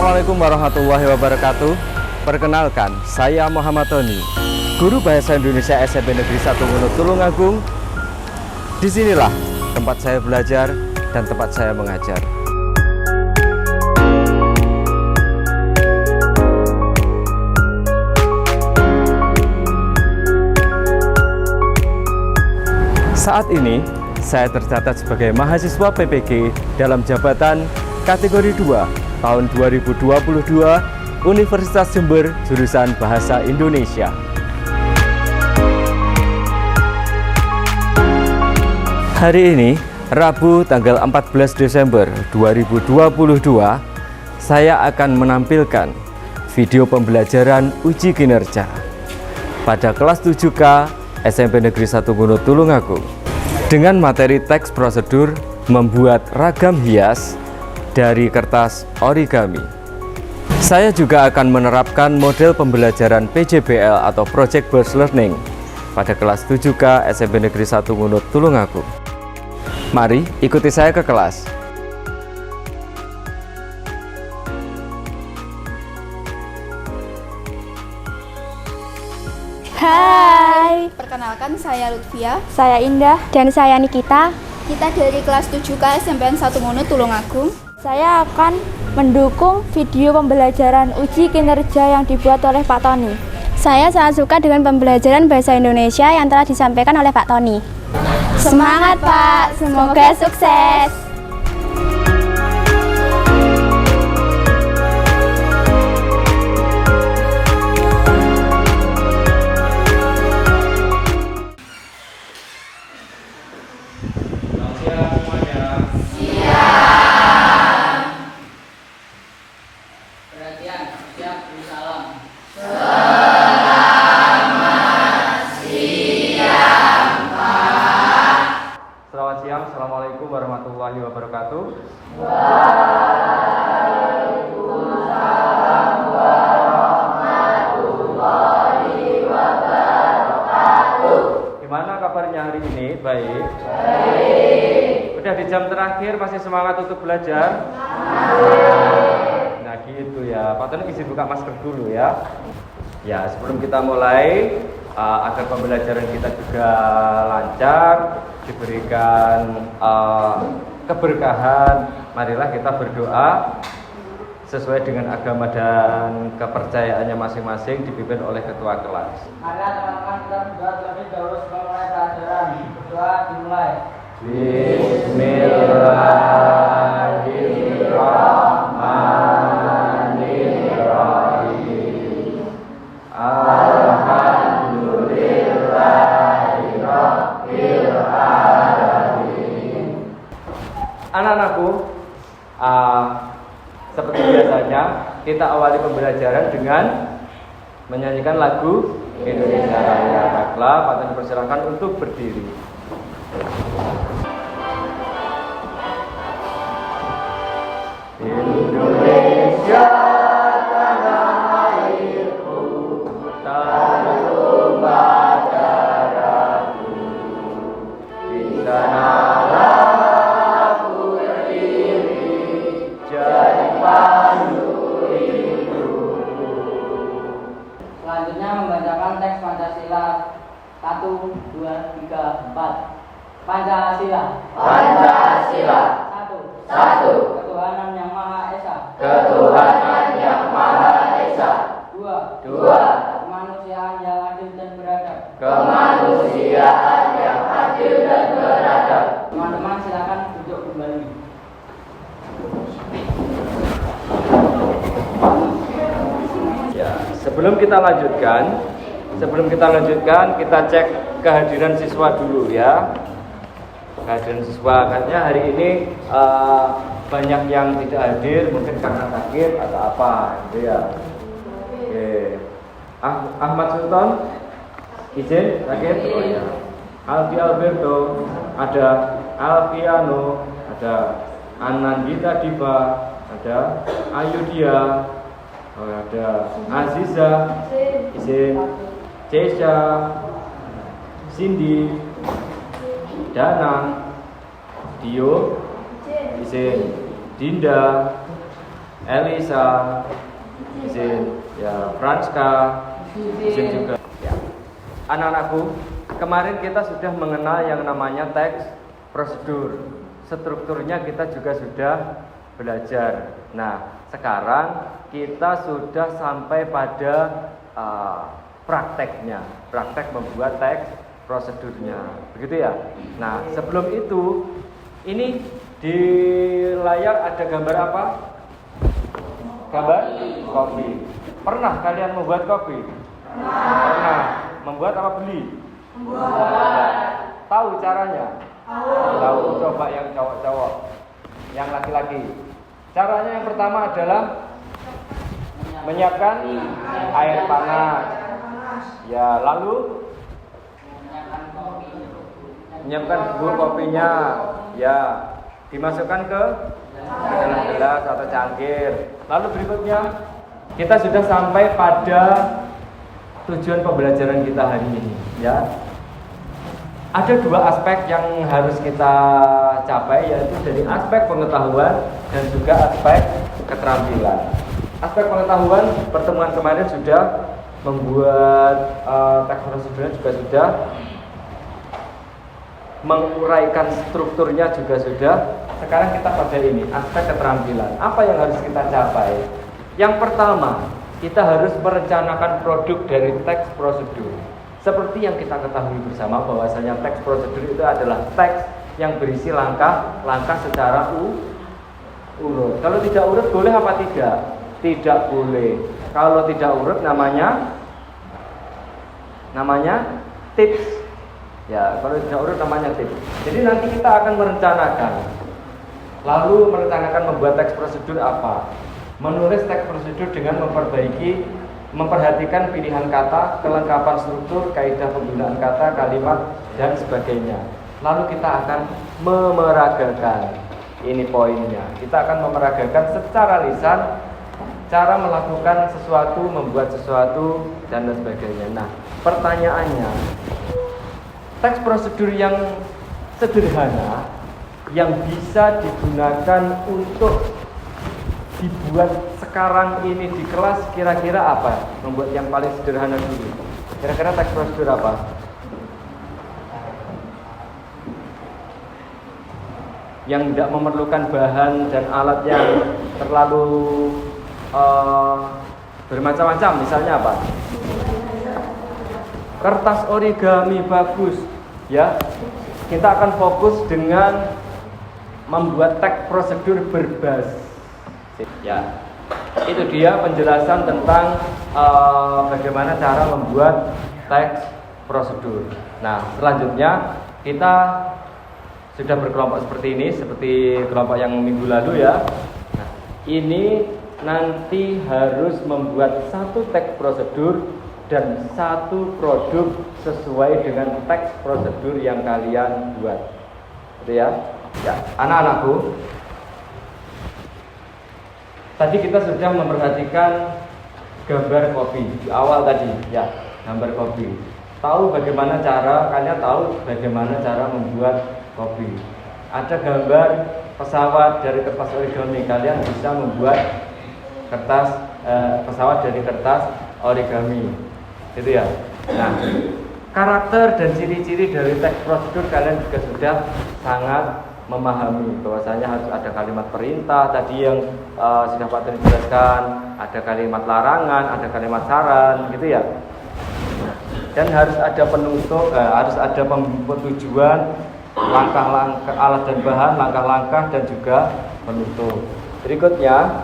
Assalamualaikum warahmatullahi wabarakatuh. Perkenalkan, saya Muhammad Tony, guru Bahasa Indonesia SMP Negeri 1 Ngunut Tulungagung. Disinilah tempat saya belajar dan tempat saya mengajar. Saat ini, saya tercatat sebagai mahasiswa PPG dalam jabatan kategori 2 tahun 2022 Universitas Jember jurusan Bahasa Indonesia. Hari ini, Rabu tanggal 14 Desember 2022, saya akan menampilkan video pembelajaran uji kinerja pada kelas 7K SMP Negeri 1 Ngunut Tulungagung dengan materi teks prosedur membuat ragam hias dari kertas origami. Saya juga akan menerapkan model pembelajaran PJBL atau Project Based Learning pada kelas 7K SMP Negeri 1 Ngunut Tulungagung. Mari ikuti saya ke kelas. Hai, Perkenalkan, saya Lutfia. saya Indah dan saya Nikita. Kita dari kelas 7K SMPN 1 Ngunut Tulungagung. Saya akan mendukung video pembelajaran uji kinerja yang dibuat oleh Pak Tony. Saya sangat suka dengan pembelajaran bahasa Indonesia yang telah disampaikan oleh Pak Tony. Semangat Pak, semoga sukses. Selamat siang, Assalamualaikum warahmatullahi wabarakatuh. Gimana kabarnya hari ini? Baik? Baik. Udah di jam terakhir, masih semangat untuk belajar? Nah gitu ya, Pak Tony izin buka masker dulu ya. Ya, sebelum kita mulai, agar pembelajaran kita juga lancar, diberikan keberkahan, marilah kita berdoa sesuai dengan agama dan kepercayaannya masing-masing, dipimpin oleh ketua kelas. Mari teman-teman kita berdoa terlebih dahulu sebelum mulai pelajaran. Berdoa dimulai. Bismillahirrahmanirrahim. Alhamdulillahirabbil alamin. Anak-anakku, seperti biasanya kita awali pembelajaran dengan menyanyikan lagu Indonesia Raya. Baiklah, Pak Tony persilakan untuk berdiri. Indonesia tanah airku, tanah tumpah darahku, di sanalah aku berdiri, jadi pandu hidupku. Selanjutnya membacakan teks Pancasila 1, 2, 3, 4. Pancasila. Pancasila. 1. Ketuhanan yang Maha Esa. Ketuhanan yang Maha Esa. 2. Kemanusiaan yang adil dan beradab. Kemanusiaan yang adil dan beradab. Teman-teman silakan duduk kembali. Ya, sebelum kita lanjutkan, kita cek kehadiran siswa dulu ya. Kehadiran siswa, katanya hari ini banyak yang tidak hadir, mungkin karena sakit atau apa, gitu ya. Oke. Ahmad Sultan, izin sakit. Oh ya. Alfi Alberto, ada Alfiano, ada Anandita Diva, ada Ayudia, ada Aziza, izin. Cesha, Cindy, Danang, Dio, izin. Dinda, Elisa, izin, ya Franska, izin juga. Ya. Anak-anakku, kemarin kita sudah mengenal yang namanya teks prosedur. Strukturnya kita juga sudah belajar. Nah, sekarang kita sudah sampai pada prakteknya, praktek membuat teks prosedurnya, begitu ya. Nah, sebelum itu, ini di layar ada gambar apa? Gambar kopi. Pernah kalian membuat kopi? Pernah. Membuat apa beli? Membuat. Tahu caranya? Tahu. Coba yang cowok-cowok, yang laki-laki. Caranya yang pertama adalah menyiapkan air panas. Ya, lalu menyiapkan bubuk kopinya. Ya, dimasukkan ke dalam gelas atau cangkir. Lalu berikutnya kita sudah sampai pada tujuan pembelajaran kita hari ini, ya. Ada dua aspek yang harus kita capai, yaitu dari aspek pengetahuan dan juga aspek keterampilan. Aspek pengetahuan, pertemuan kemarin sudah membuat teks prosedurnya juga sudah, menguraikan strukturnya juga sudah. Sekarang kita pada ini, aspek keterampilan. Apa yang harus kita capai? Yang pertama, kita harus merencanakan produk dari teks prosedur. Seperti yang kita ketahui bersama bahwasanya teks prosedur itu adalah teks yang berisi langkah-langkah secara urut. Kalau tidak urut boleh apa tidak? Tidak boleh. Kalau tidak urut namanya tips. Ya, kalau tidak urut namanya tips. Jadi nanti kita akan merencanakan. Lalu merencanakan membuat teks prosedur apa? Menulis teks prosedur dengan memperhatikan pilihan kata, kelengkapan struktur, kaidah penggunaan kata, kalimat, dan sebagainya. Lalu kita akan memeragakan. Ini poinnya. Kita akan memeragakan secara lisan cara melakukan sesuatu, membuat sesuatu, dan lain sebagainya. Nah, pertanyaannya, teks prosedur yang sederhana yang bisa digunakan untuk dibuat sekarang ini di kelas kira-kira apa? Membuat yang paling sederhana dulu. Kira-kira teks prosedur apa? Yang tidak memerlukan bahan dan alat yang terlalu bermacam-macam. Misalnya apa? Kertas origami bagus, ya. Kita akan fokus dengan membuat teks prosedur berbasis. Ya, itu dia penjelasan tentang bagaimana cara membuat teks prosedur. Nah, selanjutnya kita sudah berkelompok seperti ini, seperti kelompok yang minggu lalu ya. Nah, ini nanti harus membuat satu teks prosedur dan satu produk sesuai dengan teks prosedur yang kalian buat. Gitu ya. Ya, anak-anakku, tadi kita sudah memperhatikan gambar kopi di awal tadi, ya, gambar kopi. Tahu bagaimana cara, kalian tahu bagaimana cara membuat kopi. Ada gambar pesawat dari kertas origami, kalian bisa membuat pesawat dari kertas origami, gitu ya. Nah, karakter dan ciri-ciri dari teks prosedur kalian juga sudah sangat memahami bahwasanya harus ada kalimat perintah tadi yang sudah Pak Tony jelaskan, ada kalimat larangan, ada kalimat saran, gitu ya. Dan harus ada penutup, harus ada tujuan, langkah-langkah alat dan bahan, langkah-langkah dan juga penutup. Berikutnya,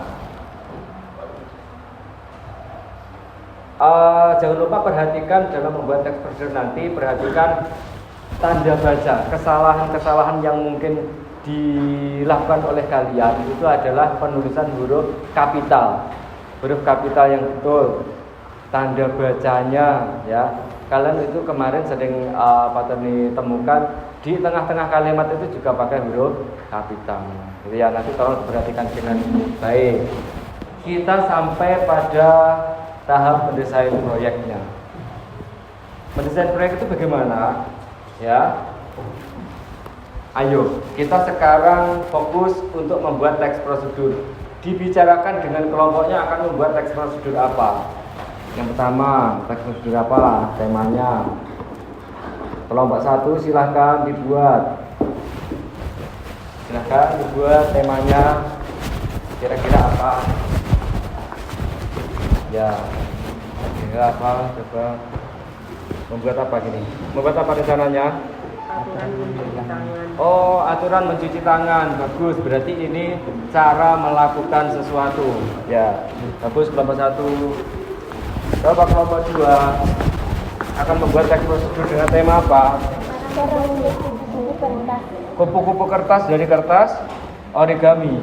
jangan lupa perhatikan dalam membuat teks prosedur nanti, perhatikan tanda baca. Kesalahan-kesalahan yang mungkin dilakukan oleh kalian itu adalah penulisan huruf kapital yang betul, tanda bacanya, ya. Kalian itu kemarin sering Pak Tony temukan di tengah-tengah kalimat itu juga pakai huruf kapital. Jadi ya, nanti tolong perhatikan dengan baik. Kita sampai pada tahap mendesain proyeknya. Mendesain proyek itu bagaimana? Ya. Ayo, kita sekarang fokus untuk membuat teks prosedur. dibicarakan dengan kelompoknya akan membuat teks prosedur apa. Yang pertama, teks prosedur apa? Temanya. Kelompok 1 silahkan dibuat. Silahkan dibuat temanya. Kira-kira apa? Ya, kira-kira apa? Coba membuat apa gini? Membuat apa rencananya? Oh, aturan mencuci tangan. Bagus. Berarti ini cara melakukan sesuatu. Ya, bagus. Kelompok 1. Coba kelompok 2 akan membuat teks prosedur dengan tema apa? Kupu-kupu kertas dari kertas origami.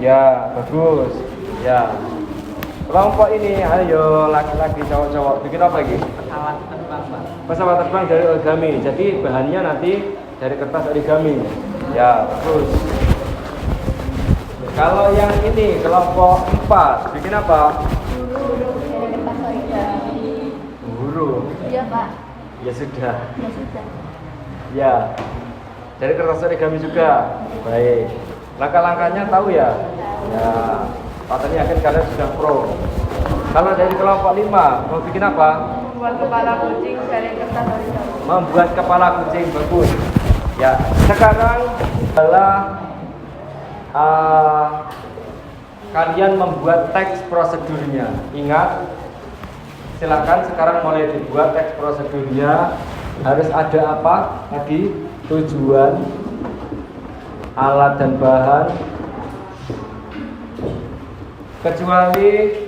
Ya, bagus. Ya. Kelompok ini, ayo laki-laki, cowok-cowok, bikin apa lagi? Pesawat terbang, Pak. Pesawat terbang dari origami. Jadi bahannya nanti dari kertas origami. Ya, bagus. Kalau yang ini kelompok 4, bikin apa? Huruf. Iya Pak. Ya sudah. Ya sudah. Ya. Dari kertas origami juga. Baik. Langkah-langkahnya tahu ya? Ya. Pak Tani yakin kalian sudah pro. Kalau dari kelompok 5, mau bikin apa? Membuat kepala kucing dari kertas origami. Membuat kepala kucing, bagus. Ya, sekarang adalah kalian membuat teks prosedurnya. Ingat, silakan sekarang mulai dibuat teks prosedurnya. Harus ada apa? Tadi tujuan, alat dan bahan. Kecuali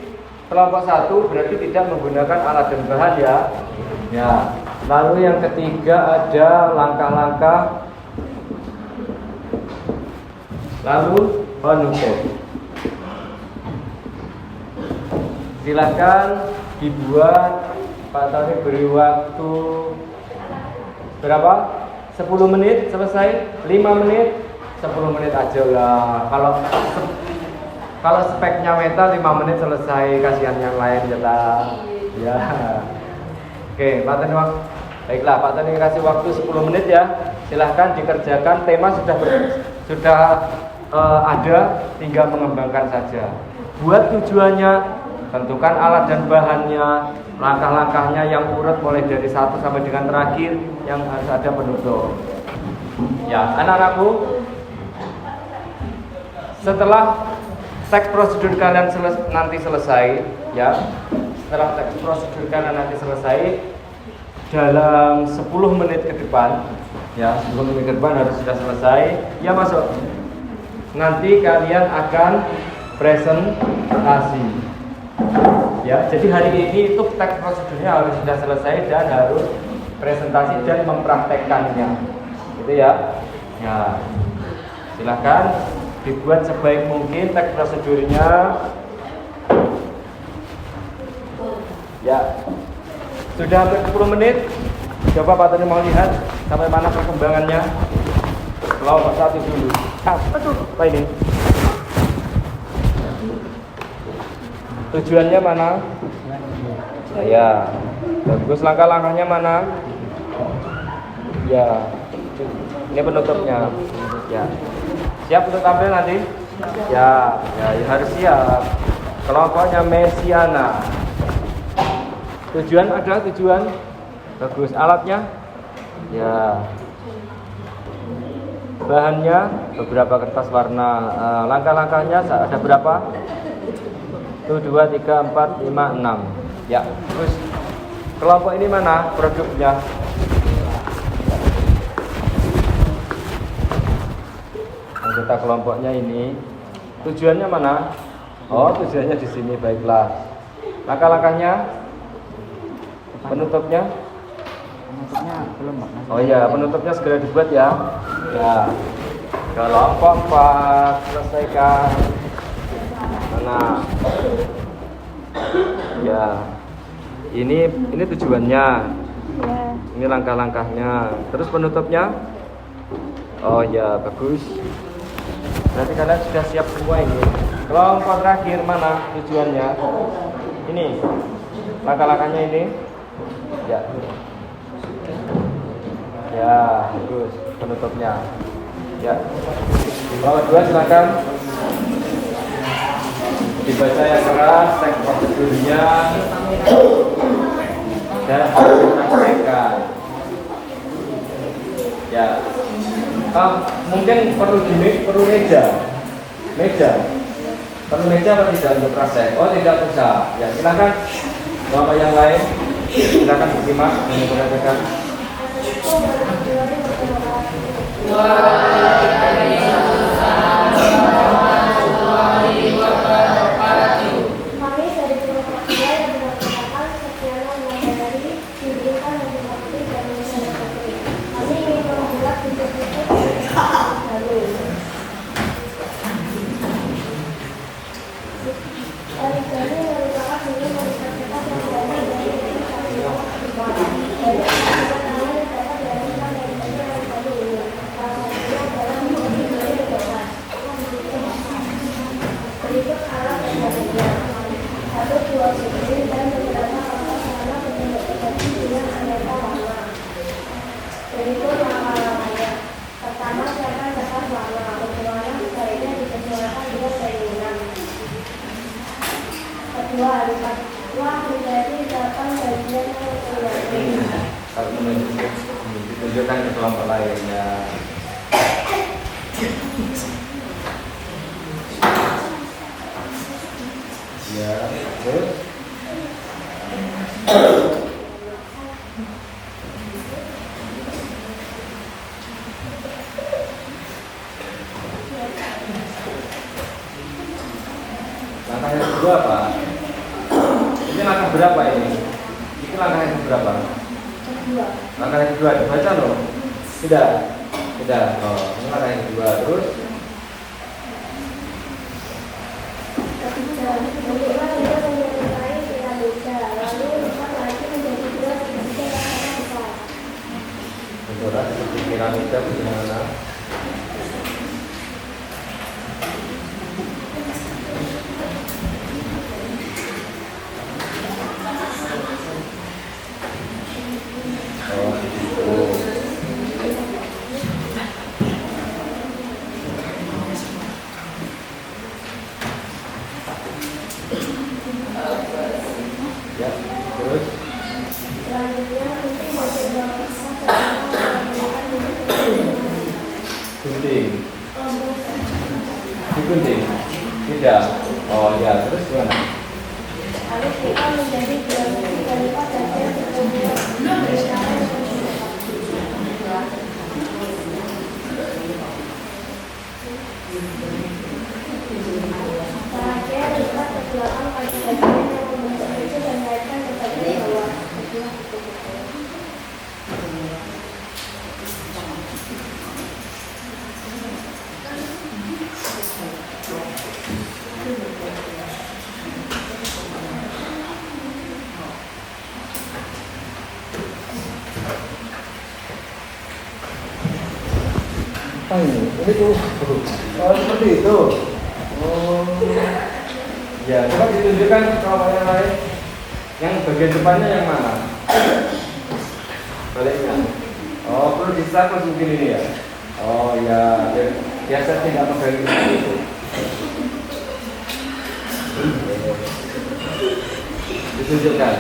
kelompok 1 berarti tidak menggunakan alat dan bahan ya. Ya. Lalu yang ketiga ada langkah-langkah. Lalu penutup. Silakan dibuat. Pak Tony beri waktu berapa? 10 menit selesai? 5 menit? 10 menit aja lah. Kalau speknya Meta 5 menit selesai, kasihan yang lain ya lah. Ya. Oke, Pak Tony, baiklah Pak Tony kasih waktu 10 menit ya. Silahkan dikerjakan. Tema sudah ada, tinggal mengembangkan saja. Buat tujuannya, tentukan alat dan bahannya, langkah-langkahnya yang urut mulai dari 1 sampai dengan terakhir, yang harus ada penutup. Ya, anak-anakku, setelah teks prosedur kalian nanti selesai, ya. Setelah teks prosedur kalian nanti selesai, dalam 10 menit ke depan, ya, 10 menit ke depan harus sudah selesai. Ya, masuk. Nanti kalian akan presentasi. Ya, jadi hari ini itu teks prosedurnya harus sudah selesai dan harus presentasi dan mempraktekkannya. Gitu ya. Ya. Silakan dibuat sebaik mungkin teks prosedurnya. Ya. Sudah hampir 10 menit. Coba Pak Tony mau lihat sampai mana perkembangannya. Kelompok 1 dulu. Aduh, apa ini? Tujuannya mana? Ya. Bagus, langkah-langkahnya mana? Ya. Ini penutupnya. Ya. Siap untuk tampil nanti? Ya, ya harus siap. Kelompoknya Mesiana. Tujuan ada tujuan. Bagus, alatnya? Ya. Bahannya beberapa kertas warna. Langkah-langkahnya ada berapa? 1, 2, 3, 4, 5, 6. Ya, terus kelompok ini mana produknya? Anggota kelompoknya ini. Tujuannya mana? Oh, tujuannya di sini, baiklah. Langkah-langkahnya? Penutupnya? Penutupnya belum, Pak. Oh iya, penutupnya segera dibuat ya. Ya. Kelompok 4 selesaikan. Mana? Ya. Ini tujuannya. Ya. Ini langkah-langkahnya. Terus penutupnya? Oh ya, bagus. Berarti kalian sudah siap semua ini. Kelompok terakhir mana tujuannya? Ini. Langkah-langkahnya ini. Ya. Ya, bagus. Penutupnya. Ya. Kelompok 2 silakan. dibaca yang keras teks prosedurnya dan harus dipraktekkan. Ya, mungkin perlu meja apa tidak untuk praktek? Oh, tidak usah. Ya, silakan bapak yang lain, silakan bersimak memperhatikan. Kami dari Purwokerto yang mengatakan kesetiaan menyadari, diberikan lebih mengerti dan menyadari. Kami ingin membuat hidup-hidup baru. Dari merupakan seni universitas yang berada dari dari pertama yang dapat dilakukan dari yang baru ini. Salah satunya adalah menjadi bebas. Berikut alat dan bahannya. 1 buah sini dan beberapa alat warna bentuk seperti dengan aneka warna. Berikut langkah-langkahnya. Pertama, siapkan kertas warna. Berwarna sebaiknya disesuaikan dengan keinginan. Kedua, lipat uang menjadi 8 bagian yang berbeda. Kalau ditunjukkan ke kelompok lainnya. Ya, terus langkah yang kedua apa? Ini langkah berapa ini? Ini langkah yang berapa? Langkah yang kedua dibaca loh. Tidak. Oh, ini langkah yang kedua. Terus Ketiga, bentuklah juga menyerupai piramida. Lalu lipat lagi menjadi 2 segitiga yang sama besar. bentuknya seperti piramida bagaimana? Oh, gitu. Ya, terus Selanjutnya, gunting bagian bawah kertas bersama menggunakan gunting. Digunting? Tidak. Oh ya, terus gimana? Lalu kita menjadi 2 segi dan lipat bagian sebelumnya. Terakhir, lipat ke belakang pada bagian yang membentuk itu dan kaitkan ke bagian bawah. Apa ini? Ini tuh. Oh, seperti itu. Oh. Ya, coba ditunjukkan kalau yang lain. Yang bagian depannya yang mana? Baliknya. Oh, perlu disakus mungkin ini ya. Oh ya, biasa tidak megang seperti itu. Ditunjukkan.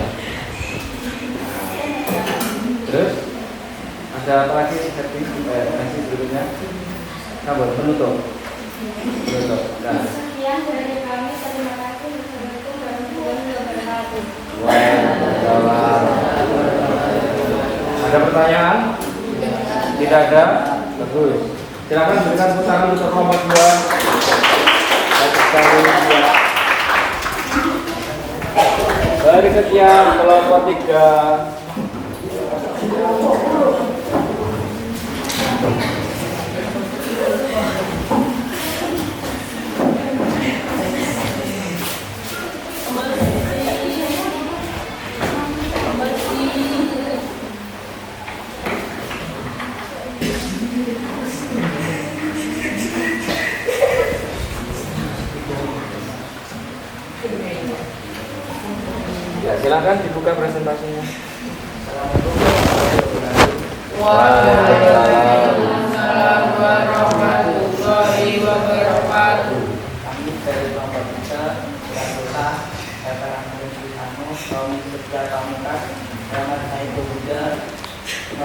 Terus ada apa lagi seperti nasi berikutnya? Kabel penutup. Nah. Sekian dari kami, terima kasih. Assalamualaikum warahmatullahi wabarakatuh. Waalaikumsalam. Ada pertanyaan? Tidak ada? Bagus. Silakan berikan tepuk tangan untuk kelompok 2. Bagus sekali. Berikutnya kelompok 3. Ya, silakan dibuka presentasinya. Waalaikumsalam warahmatullahi wabarakatuh. Kami dari kelompok 3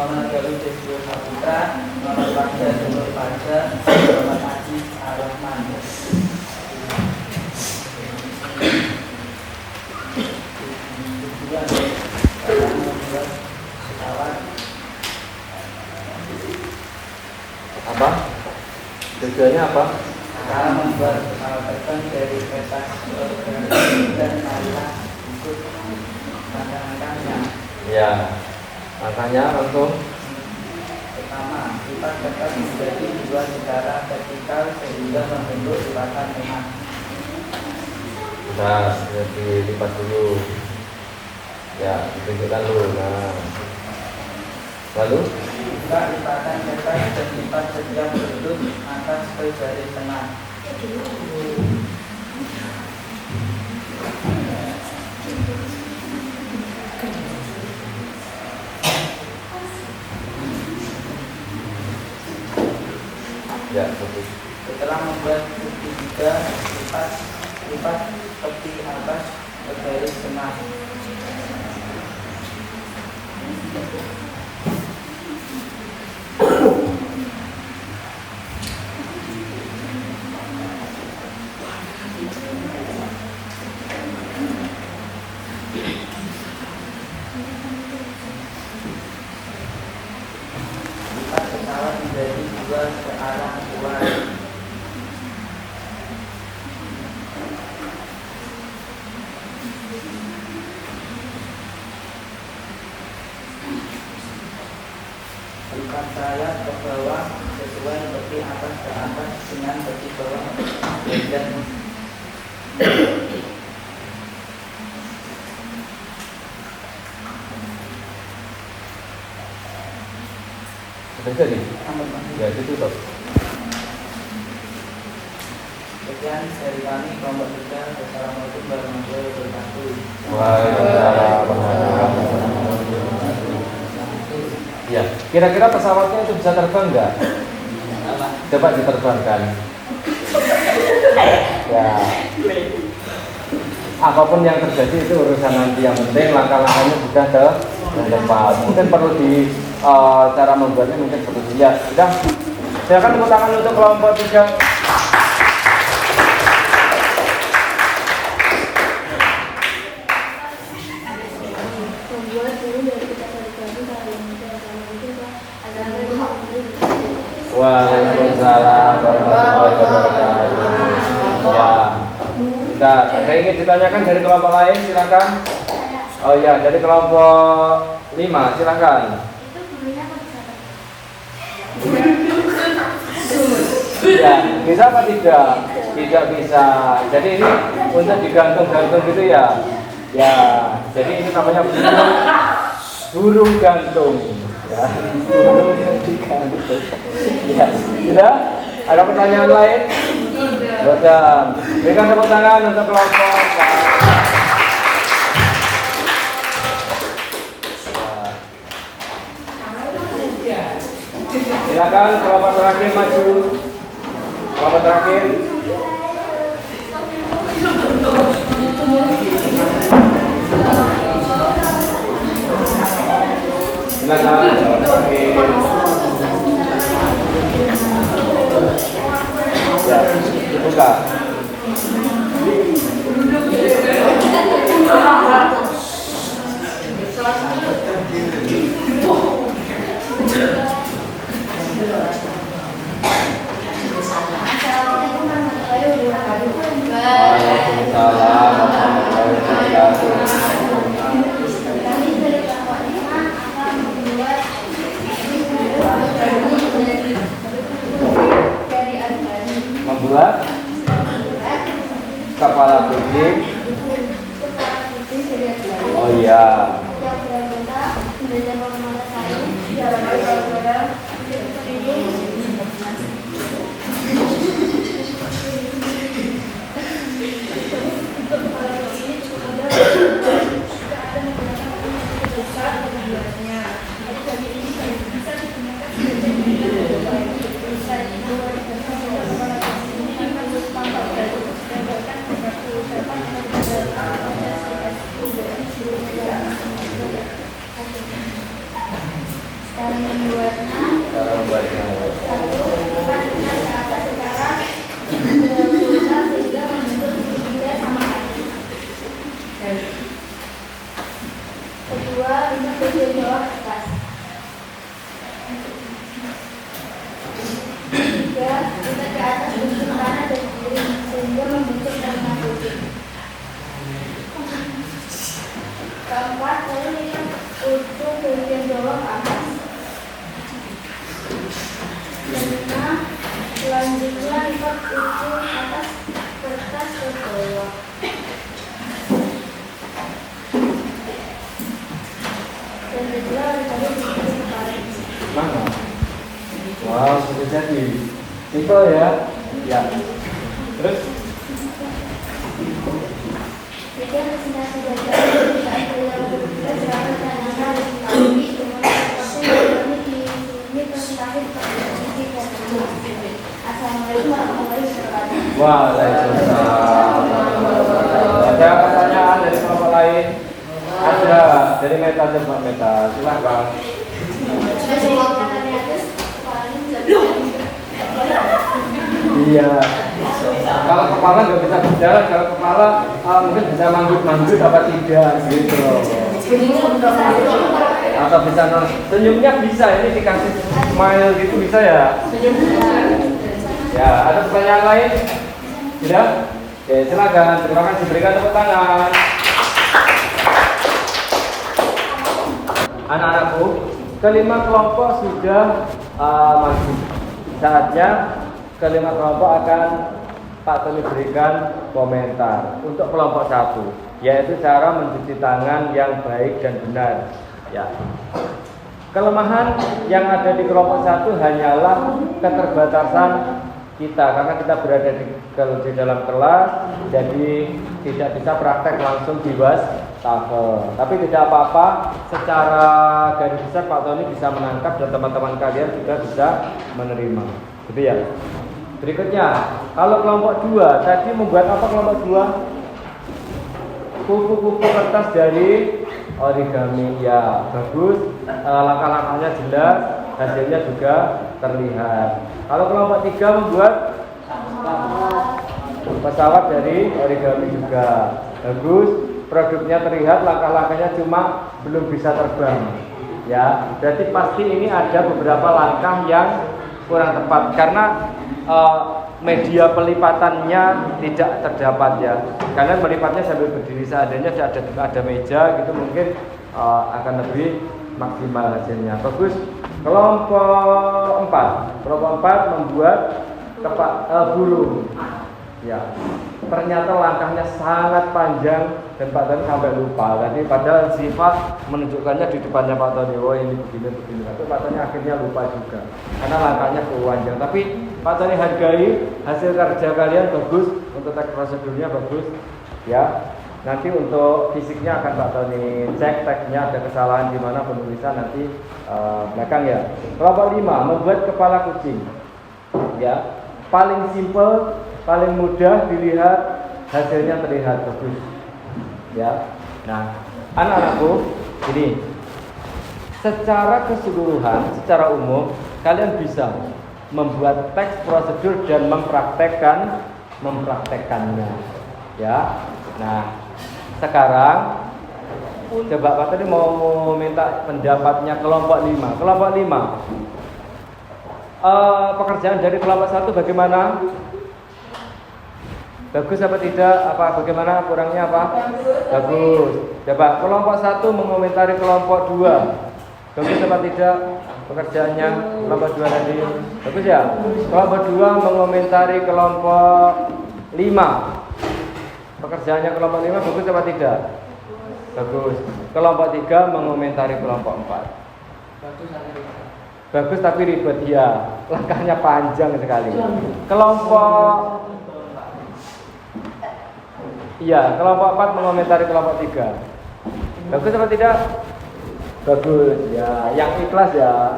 Muhammad Galuh Desio Saputra, Muhammad Wahda Nur Faza, Muhammad Aziz Ar-Rahman. Apa? Tujuannya apa? Cara membuat pesawat terbang dari kertas dan malah ikut angka-angkanya. Ya, angkanya langsung. Pertama, lipat kertas menjadi dua secara vertikal sehingga membentuk lipatan emas. Nah, jadi lipat dulu. Ya, ditunjukkan dulu. Nah, lalu Jika lipatan kertas dan lipat setiap sudut atas ke garis tengah. ya betul. Setelah membuat segitiga, lipat tepi atas ke garis tengah. Lipat pesawat menjadi dua searah keluar. Lipat sayap ke bawah sesuai tepi atas ke atas dengan tepi bawah dan Sudah jadi? Ya, ditutup. sekian dari kami kelompok 3. Wassalamualaikum warahmatullahi wabarakatuh. Waalaikumsalam. Ya, kira-kira pesawatnya itu bisa terbang nggak? Coba diterbangkan. Ya. Apapun yang terjadi itu urusan nanti, yang penting langkah-langkahnya sudah ke depan. Mungkin perlu di cara membuatnya mungkin seperti ini. Ya, sudah. Silakan tepuk tangan untuk kelompok 3. Waalaikumsalam warahmatullahi wabarakatuh. Ya, sudah. Ada ingin ditanyakan dari kelompok lain, silakan. Oh ya, dari kelompok 5, silakan. Ya, bisa apa tidak? Tidak bisa. Jadi ini untuk digantung-gantung gitu ya. Ya, jadi ini namanya burung gantung. Ya, burung digantung. Ya, sudah? Ada pertanyaan lain? Sudah. Berikan tepuk tangan untuk kelompok. Silakan kelompok terakhir maju. Kelompok terakhir. Silakan kelompok terakhir. Ya, dibuka. Waalaikumsalam warahmatullahi wabarakatuh. Membuat kepala kucing. Oh iya. simple ya. Ya. Terus Jika presentasi belajar saat beliau bertugas dalam pertanyaan kami dengan seperti kami di sini presentasi seperti ini. Assalamualaikum warahmatullahi wabarakatuh. Waalaikumsalam. Ada pertanyaan dari kelompok lain? Ada dari Meta, coba Meta, silakan. Iya. Kalau kepala nggak bisa berjalan, kalau kepala mungkin bisa manggut-manggut apa tidak gitu. Atau bisa senyumnya bisa, ini dikasih smile gitu bisa ya. Ya, ada pertanyaan lain? Tidak? Oke, silakan. Terima kasih, berikan tepuk tangan. Anak-anakku, kelima kelompok sudah maju. Saatnya kelima kelompok akan Pak Tony berikan komentar untuk kelompok 1, yaitu cara mencuci tangan yang baik dan benar. Ya. Kelemahan yang ada di kelompok 1 hanyalah keterbatasan kita karena kita berada di dalam kelas, jadi tidak bisa praktek langsung di wastafel. Tapi tidak apa-apa, secara garis besar Pak Tony bisa menangkap dan teman-teman kalian juga bisa menerima. Gitu ya. Berikutnya, kalau kelompok 2 tadi membuat apa kelompok 2? Kupu-kupu kertas dari origami. Ya, bagus. Langkah-langkahnya jelas, hasilnya juga terlihat. Kalau kelompok 3 membuat pesawat dari origami juga. Bagus. Produknya terlihat, langkah-langkahnya cuma belum bisa terbang. Ya, berarti pasti ini ada beberapa langkah yang kurang tepat karena media pelipatannya tidak terdapat ya. Kalian melipatnya sambil berdiri seadanya, ada meja gitu mungkin akan lebih maksimal hasilnya. Bagus. Kelompok 4 membuat burung. Ya. Ternyata langkahnya sangat panjang dan Pak Tony sampai lupa. Tadi padahal sifat menunjukkannya di depannya Pak Tony. Oh ini begini. Tapi Pak Tony akhirnya lupa juga karena langkahnya panjang. Tapi Pak Tony hargai hasil kerja kalian bagus, untuk teks prosedurnya bagus. Ya. Nanti untuk fisiknya akan Pak Tony cek teksnya ada kesalahan di mana penulisan nanti belakang ya. Kelompok 5 membuat kepala kucing. Ya. Paling simple, paling mudah dilihat, hasilnya terlihat bagus. Ya. Nah, anak-anakku, ini secara keseluruhan, secara umum kalian bisa membuat teks prosedur dan mempraktekkannya. Ya. Nah, sekarang coba Pak tadi mau minta pendapatnya kelompok 5. Kelompok 5. Pekerjaan dari kelompok 1 bagaimana? Bagus apa tidak? Apa bagaimana? Kurangnya apa? Bagus. Coba kelompok 1 mengomentari kelompok 2. Bagus apa tidak? Pekerjaannya kelompok 2 tadi. Bagus ya? Kelompok 2 mengomentari kelompok 5. Pekerjaannya kelompok 5 bagus apa tidak? Bagus. Kelompok 3 mengomentari kelompok 4. Bagus tapi ribet ya. Langkahnya panjang sekali. Kelompok 4 mengomentari kelompok 3. Bagus apa tidak? Bagus ya. Yang ikhlas ya.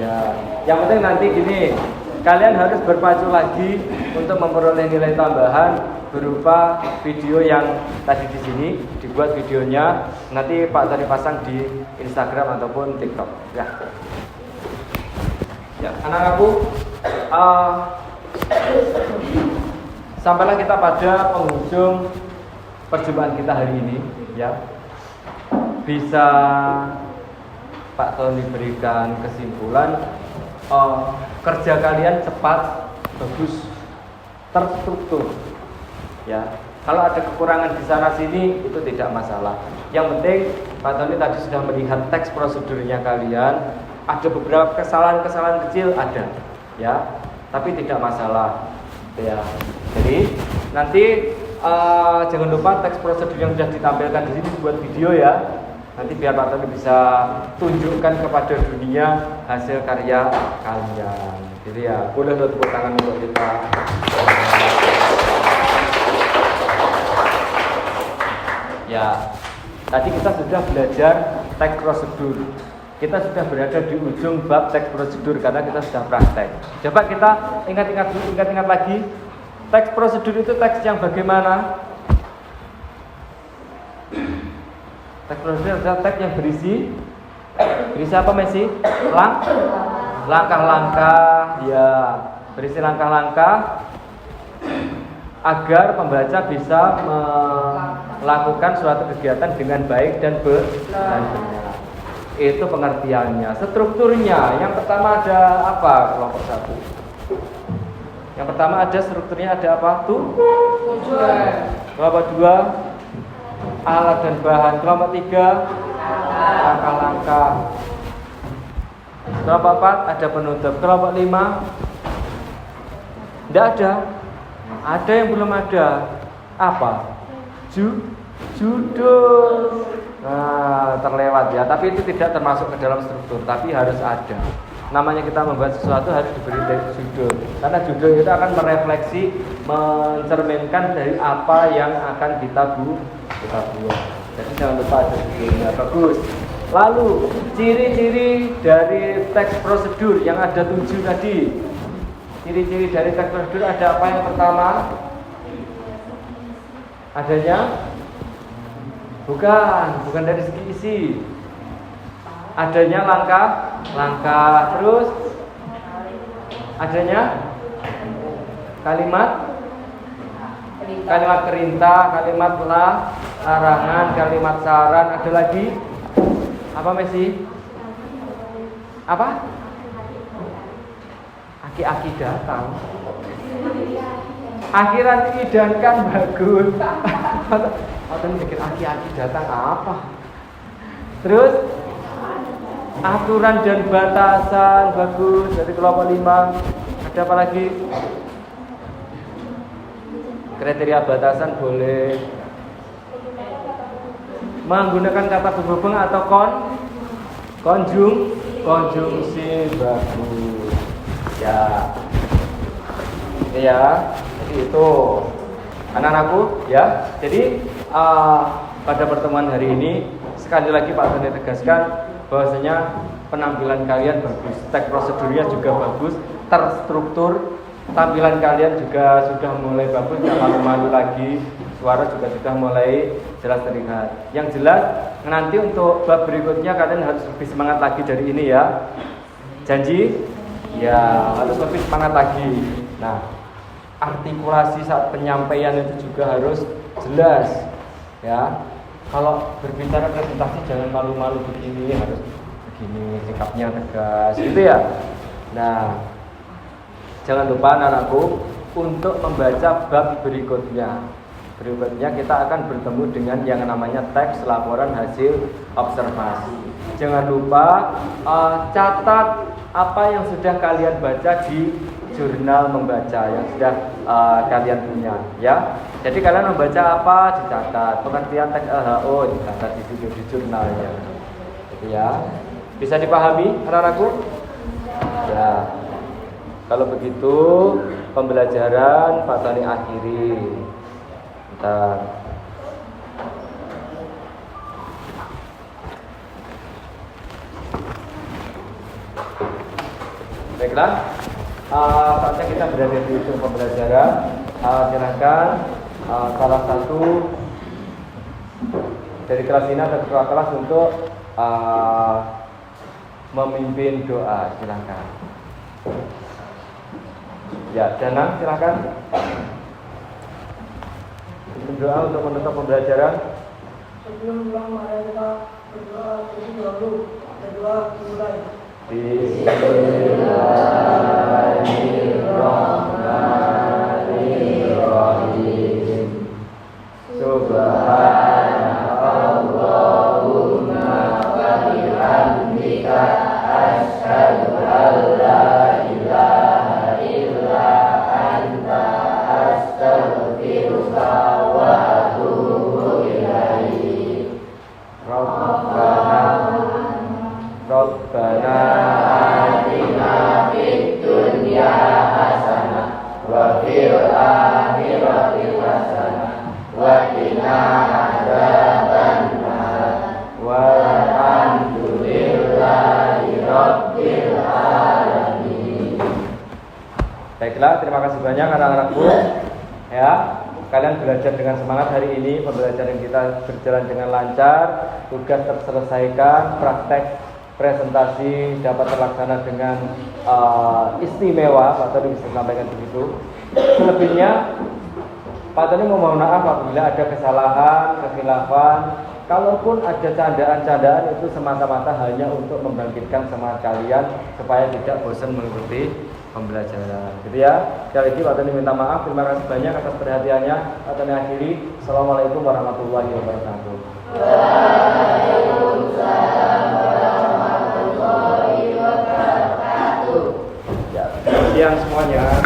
Ya. Yang penting nanti gini, kalian harus berpacu lagi untuk memperoleh nilai tambahan berupa video yang tadi di sini dibuat videonya. Nanti Pak tadi pasang di Instagram ataupun TikTok. Ya, anak-anakku, sampailah kita pada penghujung perjumpaan kita hari ini. Ya, bisa Pak Tony berikan kesimpulan. Kerja kalian cepat, bagus, terstruktur. Ya, kalau ada kekurangan di sana sini itu tidak masalah. Yang penting Pak Tony tadi sudah melihat teks prosedurnya kalian. Ada beberapa kesalahan kecil ada, ya, tapi tidak masalah, ya. Jadi nanti jangan lupa teks prosedur yang sudah ditampilkan di sini buat video ya. Nanti biar Pak Tony bisa tunjukkan kepada dunia hasil karya kalian. Jadi ya boleh tepuk tangan untuk kita. Ya, tadi kita sudah belajar teks prosedur. Kita sudah berada di ujung bab teks prosedur karena kita sudah praktek. Coba kita ingat-ingat lagi. Teks prosedur itu teks yang bagaimana? Teks prosedur adalah teks yang berisi apa Messi? Langkah-langkah, ya, berisi langkah-langkah agar pembaca bisa melakukan suatu kegiatan dengan baik dan benar. Itu pengertiannya. Strukturnya, yang pertama ada apa? Kelompok 1. Yang pertama ada strukturnya ada apa? Tujuan. Kelompok 2 alat dan bahan. Kelompok 3 langkah-langkah. Kelompok 4 ada penutup. Kelompok 5 tidak ada. Ada yang belum ada. Apa? Judul. Nah, terlewat ya. Tapi itu tidak termasuk ke dalam struktur. Tapi harus ada. Namanya kita membuat sesuatu harus diberi judul. Karena judul itu akan merefleksi, mencerminkan dari apa yang akan kita buat. Jadi jangan lupa ada judulnya. Bagus. Lalu ciri-ciri dari teks prosedur yang ada 7 tadi. Ciri-ciri dari teks prosedur ada apa? Yang pertama, adanya bukan dari segi isi. Adanya langkah, terus adanya kalimat perintah, kalimat larangan, kalimat saran. Ada lagi apa Messi? Apa? Aki-aki datang. Akhiran idamkan bagus. Atau mikir aki-aki datang apa? Terus aturan dan batasan bagus dari kelompok 5. Ada apa lagi? Kriteria batasan boleh. Menggunakan kata berhubung atau konjungsi bagus. Ya. Ya, jadi itu anak-anakku ya. Jadi pada pertemuan hari ini sekali lagi Pak Tony tegaskan bahwasanya penampilan kalian bagus, teks prosedurnya juga bagus, terstruktur, tampilan kalian juga sudah mulai bagus, tidak malu-malu lagi, suara juga sudah mulai jelas terlihat. Yang jelas nanti untuk bab berikutnya kalian harus lebih semangat lagi dari ini ya. Janji? Ya, harus lebih semangat lagi. Nah, artikulasi saat penyampaian itu juga harus jelas ya. Kalau berbicara presentasi jangan malu-malu begini, harus begini, sikapnya tegas gitu ya. Nah, jangan lupa anak-anakku untuk membaca bab berikutnya. Berikutnya kita akan bertemu dengan yang namanya teks laporan hasil observasi. Jangan lupa catat apa yang sudah kalian baca di jurnal membaca yang sudah kalian punya ya. Jadi kalian membaca apa dicatat, pengertian teks LHO dicatat di situ di jurnalnya. Gitu ya. Bisa dipahami anak-anakku? Ya. Kalau begitu pembelajaran Pak Tony akhiri. Bentar. Baiklah. Saatnya kita berada di ujung pembelajaran. Silakan salah satu dari kelas ini atau ketua kelas untuk memimpin doa. Silakan. Ya, Danang silakan. Doa untuk menutup pembelajaran. Sebelum pulang mari kita berdoa terlebih dahulu. Berdoa dimulai. Bismillahirrahmanirrahim. Subhanallahumma wa bihamdika asyhadu an la ilaha illa anta astaghfiruka wa atubu ilaik. Rabbana atina fid dunya kasih banyak anak-anakku. Ya, kalian belajar dengan semangat hari ini, pembelajaran kita berjalan dengan lancar, tugas terselesaikan, praktek presentasi dapat terlaksana dengan istimewa. Pak Tony bisa sampaikan begitu. Selebihnya Pak Tony memohon maaf apabila ada kesalahan, kekhilafan. Kalaupun ada candaan-candaan itu semata-mata hanya untuk membangkitkan semangat kalian supaya tidak bosan mengikuti pembelajaran. Gitu ya. Sekali lagi Pak Tony minta maaf. Terima kasih banyak atas perhatiannya. Pak Tony akhiri. Assalamualaikum warahmatullahi wabarakatuh. Waalaikumsalam warahmatullahi wabarakatuh. Ya, siang semuanya.